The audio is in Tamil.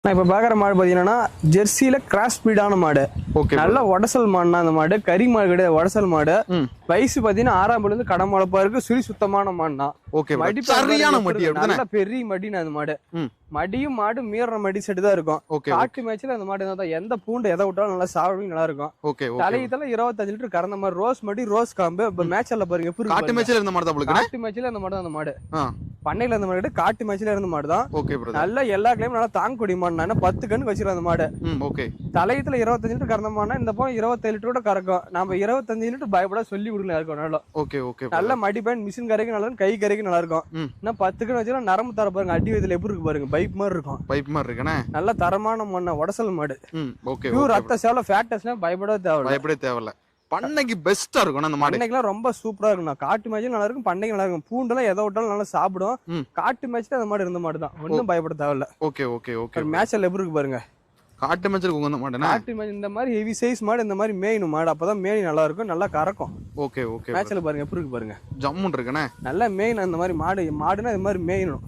நான் இப்ப பாக்குற மாடு பாத்தீங்கன்னா ஜெர்சியில கிராஸ் பிரீடான மாடு. நல்ல உடசல் மாடுனா அந்த மாடு கறி மாடு கிடையாது, உடசல் மாடு. வயசு பாத்தீங்கன்னா 6ஆம் பல்ல இருந்து கடை முளைப்பா இருக்கு. சுழி சுத்தமான மாடுனா நல்ல பெரிய மடினா அந்த மாடு. மடியும் மாடு மீற மடி செட்டு தான் இருக்கும். காட்டு மேட்ச்ல அந்த மாடு தான் எந்த பூண்டு எதை விட்டாலும் நல்லா சாப்பிட நல்லா இருக்கும். தலையத்துல 25 லிட்டர் கறந்த மாதிரி ரோஸ் மடி ரோஸ் காம்பு. இப்ப மேட்ச்ல பாருங்க காட்டு மேட்ச்ல இருந்த மாடு தான். காட்டு மேட்ச்ல அந்த மாடு அந்த மாடு பண்ணையில இருந்த மாடு காட்டு மேட்ச்ல இருந்த மாடு தான். நல்ல எல்லா கிளையும் நல்லா தாங்கக்கூடிய மாடு. 10 கண்ணு வச்சிருக்க அந்த மாடு. தலையத்துல 25 லிட்டர் கறந்த மாடுனா இந்த போல 27 லிட்டரோட கறக்கும். நம்ம 25 லிட்டர் பயப்பட சொல்லி கொடுக்கல இருக்கும். நல்ல மடி பேன் மிஷின் கரைக்கு நல்லா கை கரைக்கு நல்லா இருக்கும். இன்னும் 10 கண்ணு வச்சா நரம்பு தர பாருங்க. அடி வயதுல எப்படி இருக்கு பாருங்க. பைப் மாதிரி இருக்கும். பைப் மாதிரி இருக்குண்ணே. நல்ல தரமான மண்ண உடசல் மாடு. பியூர் ரத்த சேவல ஃபேட்டஸ்னா பயப்பட தேவையில்ல. பண்ணைக்கு பெஸ்டா இருக்கும் அந்த மாடு. பண்ணைக்குலாம் ரொம்ப சூப்பரா இருக்கும். காட்டு மேட்ச்ல நல்லா இருக்கும், பண்ணைக்கு நல்லா இருக்கும். பூண்டெல்லாம் எதை விட்டாலும் நல்லா சாப்பிடும். காட்டு மேட்ச்ல அந்த மாடு இருந்த மாடு தான். ஒன்றும் பயப்பட தேவையில்ல. மேட்ச்ல எப்படி இருக்கு பாருங்க. காட்டு மேட்ச்ல உங்க மாடு காட்டு மேட்ச் இந்த மாதிரி ஹெவி சைஸ் மாடு இந்த மாதிரி மேயணும் மாடு. அப்பதான் மேய் நல்லா இருக்கும், நல்லா கறக்கும். மேட்ச்ல பாருங்க எப்படி இருக்கு பாருங்க. ஜம்முன் இருக்குண்ணே. நல்லா மேயணும் அந்த மாதிரி மாடு. மாடுனா இந்த மாதிரி மேயணும்.